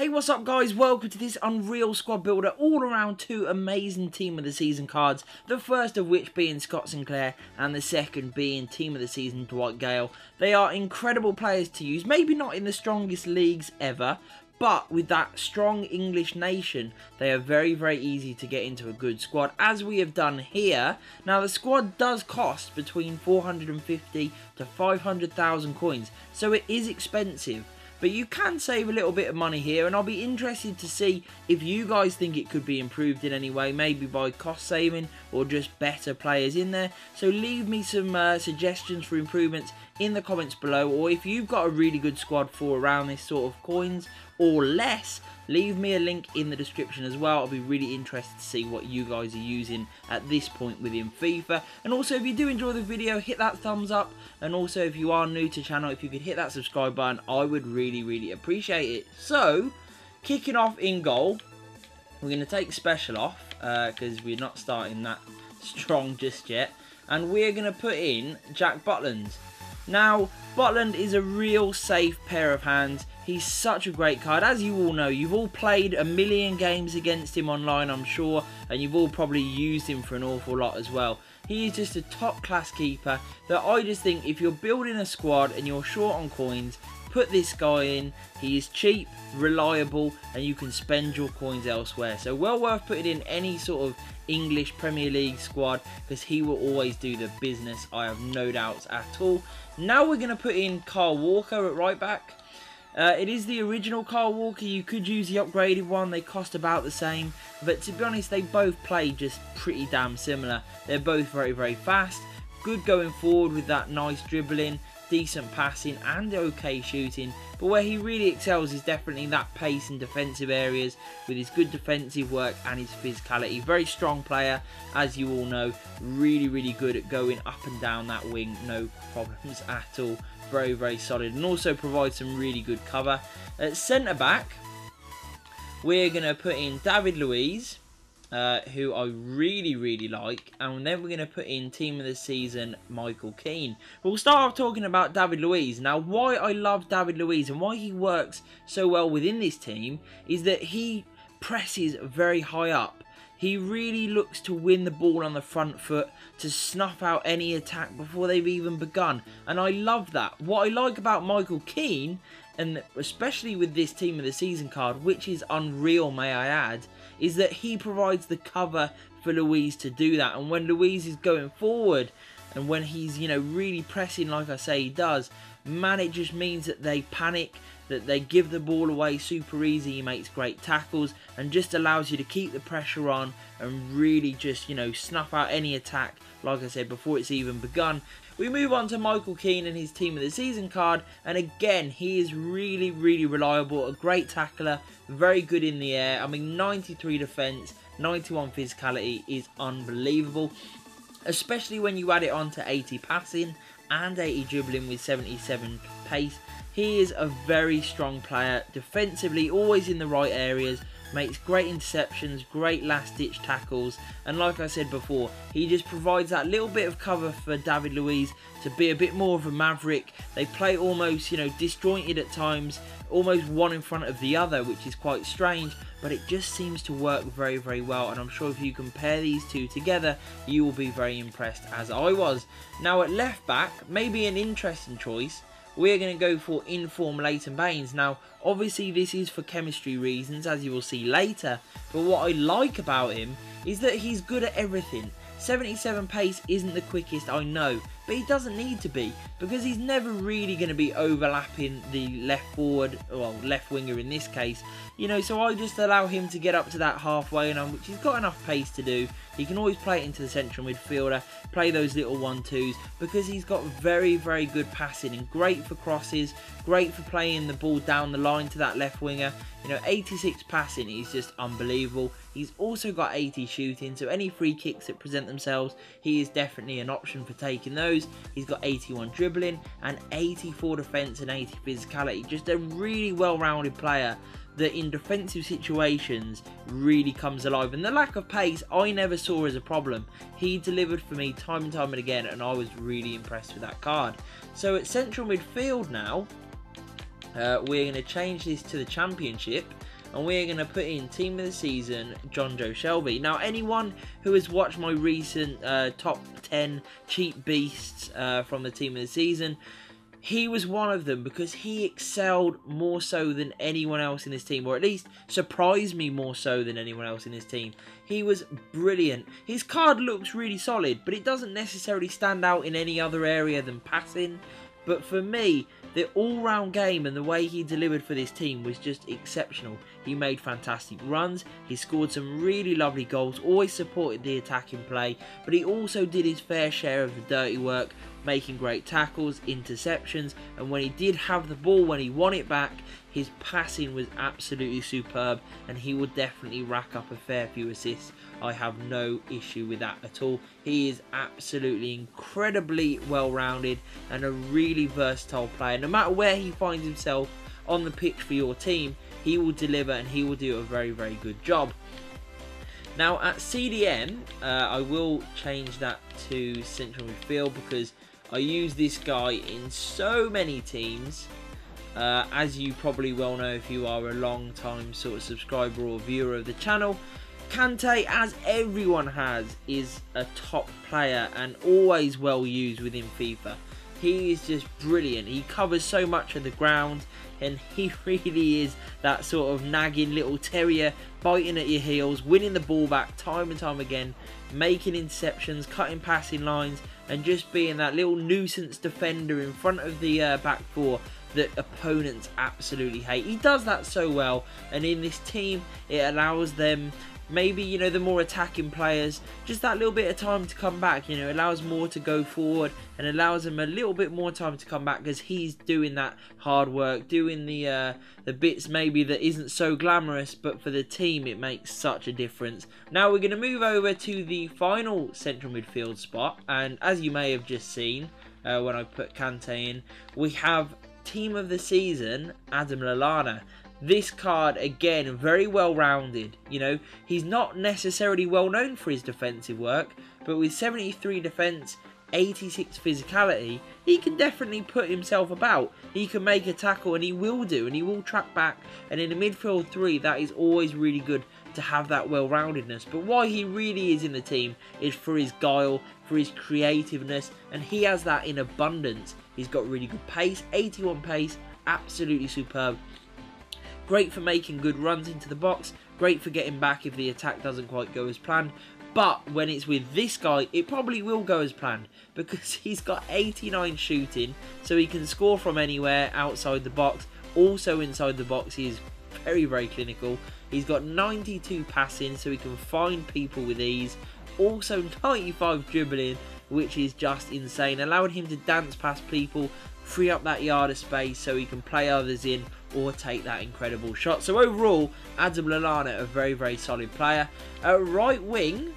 Hey, what's up guys? Welcome to this Unreal Squad Builder all around two amazing Team of the Season cards. The first of which being Scott Sinclair and the second being Team of the Season Dwight Gale. They are incredible players to use, maybe not in the strongest leagues ever, but with that strong English nation, they are very, very easy to get into a good squad, as we have done here. Now, the squad does cost between 450 to 500,000 coins, so it is expensive. But you can save a little bit of money here, and I'll be interested to see if you guys think it could be improved in any way, maybe by cost saving or just better players in there. So leave me some suggestions for improvements in the comments below, or if you've got a really good squad for around this sort of coins or less, leave me a link in the description as well. I'll be really interested to see what you guys are using at this point within FIFA. And also, if you do enjoy the video, hit that thumbs up, and also if you are new to the channel, if you could hit that subscribe button, I would really appreciate it. So, kicking off in goal, we're going to take special off because we're not starting that strong just yet, and we're going to put in Jack Butland. Now, Butland is a real safe pair of hands. He's such a great card. As you all know, you've all played a million games against him online, I'm sure, and you've all probably used him for an awful lot as well. He is just a top class keeper that I just think if you're building a squad and you're short on coins, put this guy in. He is cheap, reliable, and you can spend your coins elsewhere. So well worth putting in any sort of English Premier League squad, because he will always do the business, I have no doubts at all. Now we're going to put in Kyle Walker at right back. It is the original Kyle Walker. You could use the upgraded one. They cost about the same, but to be honest, they both play just pretty damn similar. They're both very fast, good going forward with that nice dribbling, decent passing and okay shooting, but where he really excels is definitely that pace in defensive areas with his good defensive work and his physicality. Very strong player, as you all know, really good at going up and down that wing, no problems at all. Very solid, and also provides some really good cover. At centre back, we're going to put in David Luiz, who I really like, and then we're going to put in Team of the Season Michael Caine. We'll start off talking about David Luiz. Now, why I love David Luiz and why he works so well within this team is that he presses very high up. He really looks to win the ball on the front foot, to snuff out any attack before they've even begun, and I love that. What I like about Michael Caine, and especially with this Team of the Season card, which is unreal may I add, is that he provides the cover for Luiz to do that. And when Luiz is going forward and when he's, you know, really pressing like I say he does, man, it just means that they panic, that they give the ball away super easy. He makes great tackles and just allows you to keep the pressure on and really just, you know, snuff out any attack, like I said, before it's even begun. We move on to Michael Caine and his Team of the Season card, and again, he is really reliable, a great tackler, very good in the air. I mean, 93 defense, 91 physicality is unbelievable, especially when you add it on to 80 passing and 80 dribbling with 77 pace. He is a very strong player, defensively always in the right areas, makes great interceptions, great last ditch tackles, and like I said before, he just provides that little bit of cover for David Luiz to be a bit more of a maverick. They play almost, you know, disjointed at times, almost one in front of the other, which is quite strange, but it just seems to work very well, and I'm sure if you compare these two together, you will be very impressed, as I was. Now at left back, maybe an interesting choice. We're going to go for Inform Leighton Baines. Now, obviously this is for chemistry reasons, as you will see later, but what I like about him is that he's good at everything. 77 pace isn't the quickest, I know, but he doesn't need to be, because he's never really going to be overlapping the left forward, well, left winger in this case, you know, so I just allow him to get up to that halfway, and which he's got enough pace to do. He can always play it into the central midfielder, play those little 1-2s, because he's got very good passing and great for crosses, great for playing the ball down the line to that left winger. You know, 86 passing is just unbelievable. He's also got 80 shooting, so any free kicks that present themselves, he is definitely an option for taking those. He's got 81 dribbling and 84 defense and 80 physicality. Just a really well-rounded player that in defensive situations really comes alive, and the lack of pace I never saw as a problem. He delivered for me time and time again, and I was really impressed with that card. So at central midfield now, we're going to change this to the championship, and we're going to put in team of the season John Joe Shelby. Now, anyone who has watched my recent top 10 cheap beasts from the team of the season, he was one of them because he excelled more so than anyone else in his team, or at least surprised me more so than anyone else in his team. He was brilliant. His card looks really solid, but it doesn't necessarily stand out in any other area than passing. But for me, the all-round game and the way he delivered for this team was just exceptional. He made fantastic runs, he scored some really lovely goals, always supported the attacking play, but he also did his fair share of the dirty work, making great tackles, interceptions, and when he did have the ball, when he won it back, his passing was absolutely superb, and he will definitely rack up a fair few assists. I have no issue with that at all. He is absolutely incredibly well-rounded and a really versatile player. No matter where he finds himself on the pitch for your team, he will deliver and he will do a very, very good job. Now at CDM, I will change that to central midfield because I use this guy in so many teams. As you probably well know if you are a long time sort of subscriber or viewer of the channel, Caine, as everyone has, is a top player and always well used within FIFA. He is just brilliant. He covers so much of the ground and he really is that sort of nagging little terrier, biting at your heels, winning the ball back time and time again, making interceptions, cutting passing lines, and just being that little nuisance defender in front of the back four that opponents absolutely hate. He does that so well, and in this team it allows them, maybe, you know, the more attacking players, just that little bit of time to come back. You know, it allows more to go forward and allows them a little bit more time to come back because he's doing that hard work, doing the bits maybe that isn't so glamorous, but for the team it makes such a difference. Now we're going to move over to the final central midfield spot, and as you may have just seen when I put Caine in, we have team of the season Adam Lallana. This card, again, very well rounded. You know, he's not necessarily well known for his defensive work, but with 73 defense, 86 physicality, he can definitely put himself about. He can make a tackle, and he will do, and he will track back. And in the midfield three, that is always really good to have that well-roundedness. But why he really is in the team is for his guile, for his creativeness, and he has that in abundance. He's got really good pace, 81 pace, absolutely superb. Great for making good runs into the box, great for getting back if the attack doesn't quite go as planned. But when it's with this guy, it probably will go as planned because he's got 89 shooting, so he can score from anywhere outside the box. Also inside the box, he is very, very clinical. He's got 92 passing, so he can find people with ease. Also 95 dribbling, which is just insane, allowing him to dance past people, free up that yard of space so he can play others in or take that incredible shot. So overall, Adam Lallana, a very, very solid player. At right wing,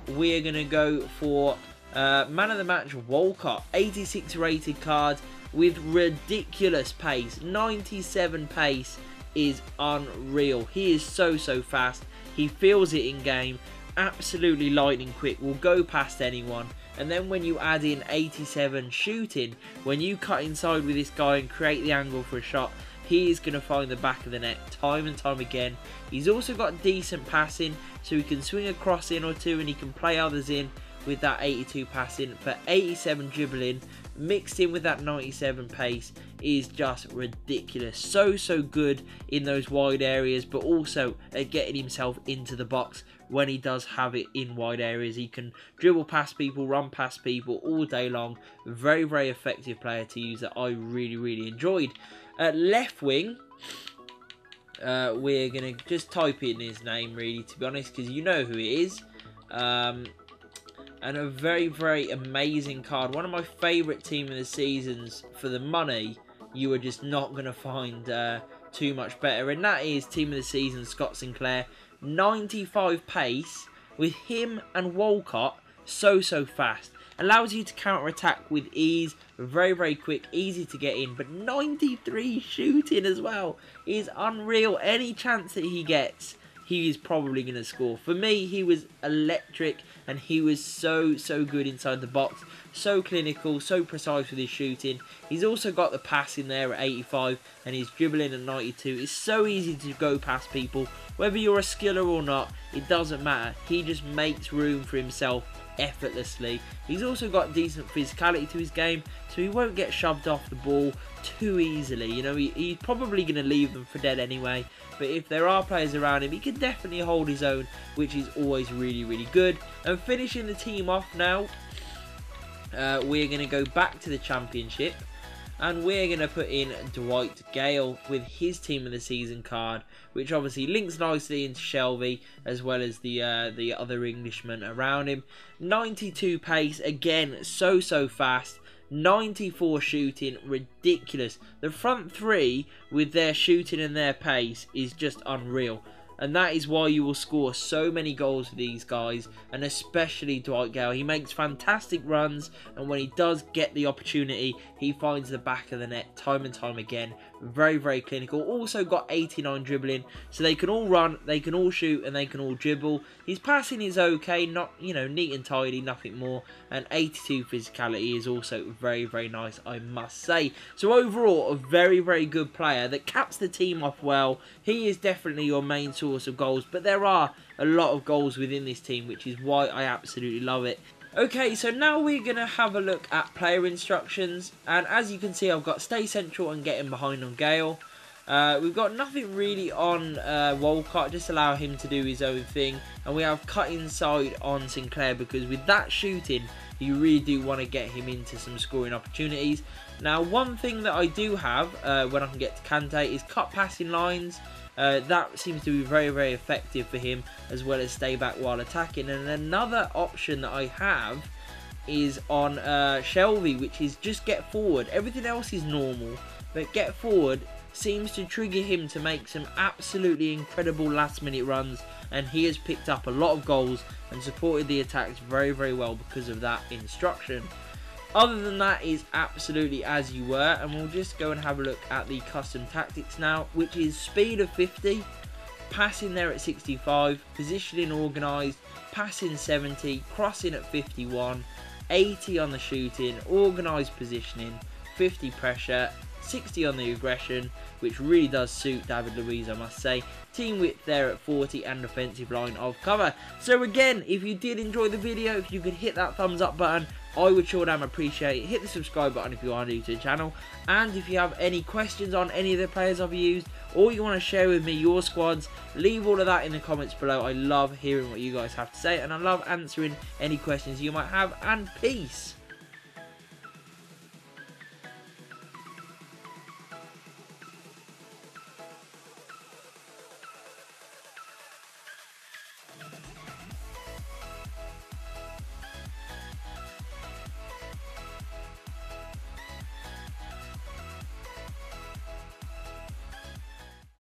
we're going to go for man of the match Walcott, 86 rated card with ridiculous pace. 97 pace is unreal. He is so fast. He feels it in game. Absolutely lightning quick, will go past anyone. And then when you add in 87 shooting, when you cut inside with this guy and create the angle for a shot, he is going to find the back of the net time and time again. He's also got decent passing, so he can swing a cross in or two and he can play others in with that 82 passing. For 87 dribbling, mixed in with that 97 pace, is just ridiculous. So good in those wide areas, but also at getting himself into the box when he does have it in wide areas. He can dribble past people, run past people all day long. Very, very effective player to use that I really enjoyed. At left wing, we're going to just type in his name, really, to be honest, because you know who it is. And a very amazing card. One of my favourite team of the seasons for the money. You are just not going to find too much better. And that is team of the season Scott Sinclair. 95 pace with him and Walcott. So fast. Allows you to counter attack with ease. Very quick, easy to get in. But 93 shooting as well is unreal. Any chance that he gets, he is probably going to score. For me, he was electric, and he was so good inside the box. So clinical, so precise with his shooting. He's also got the passing there at 85, and his dribbling at 92. It's so easy to go past people. Whether you're a skiller or not, it doesn't matter. He just makes room for himself effortlessly. He's also got decent physicality to his game, so he won't get shoved off the ball too easily. You know, he's probably going to leave them for dead anyway, but if there are players around him, he can definitely hold his own, which is always really good. And finishing the team off now, we're going to go back to the championship, and we're going to put in Dwight Gale with his team of the season card, which obviously links nicely into Shelby, as well as the other Englishmen around him. 92 pace, again, so fast. 94 shooting, ridiculous. The front three with their shooting and their pace is just unreal. And that is why you will score so many goals with these guys, and especially Dwight Gale. He makes fantastic runs, and when he does get the opportunity, he finds the back of the net time and time again. Very clinical. Also got 89 dribbling, so they can all run, they can all shoot, and they can all dribble. His passing is okay, not, you know, neat and tidy, nothing more. And 82 physicality is also very nice, I must say. So overall, a very good player that caps the team off well. He is definitely your main source of goals, but there are a lot of goals within this team, which is why I absolutely love it. Okay, so now we're going to have a look at player instructions, and as you can see, I've got stay central and getting behind on Gale. We've got nothing really on Walcott, just allow him to do his own thing, and we have cut inside on Sinclair, because with that shooting, you really do want to get him into some scoring opportunities. Now, one thing that I do have when I can get to Kante is cut passing lines. That seems to be very effective for him, as well as stay back while attacking. And another option that I have is on Shelby, which is just get forward. Everything else is normal, but get forward seems to trigger him to make some absolutely incredible last minute runs, and he has picked up a lot of goals and supported the attacks very well because of that instruction. Other than that, is absolutely as you were, and we'll just go and have a look at the custom tactics now, which is speed of 50, passing there at 65, positioning organised, passing 70, crossing at 51, 80 on the shooting, organised positioning, 50 pressure, 60 on the aggression, which really does suit David Luiz, I must say. Team width there at 40 and defensive line of cover. So again, if you did enjoy the video, if you could hit that thumbs up button, I would sure damn appreciate it. Hit the subscribe button if you are new to the channel. And if you have any questions on any of the players I've used, or you want to share with me your squads, leave all of that in the comments below. I love hearing what you guys have to say, and I love answering any questions you might have. And peace.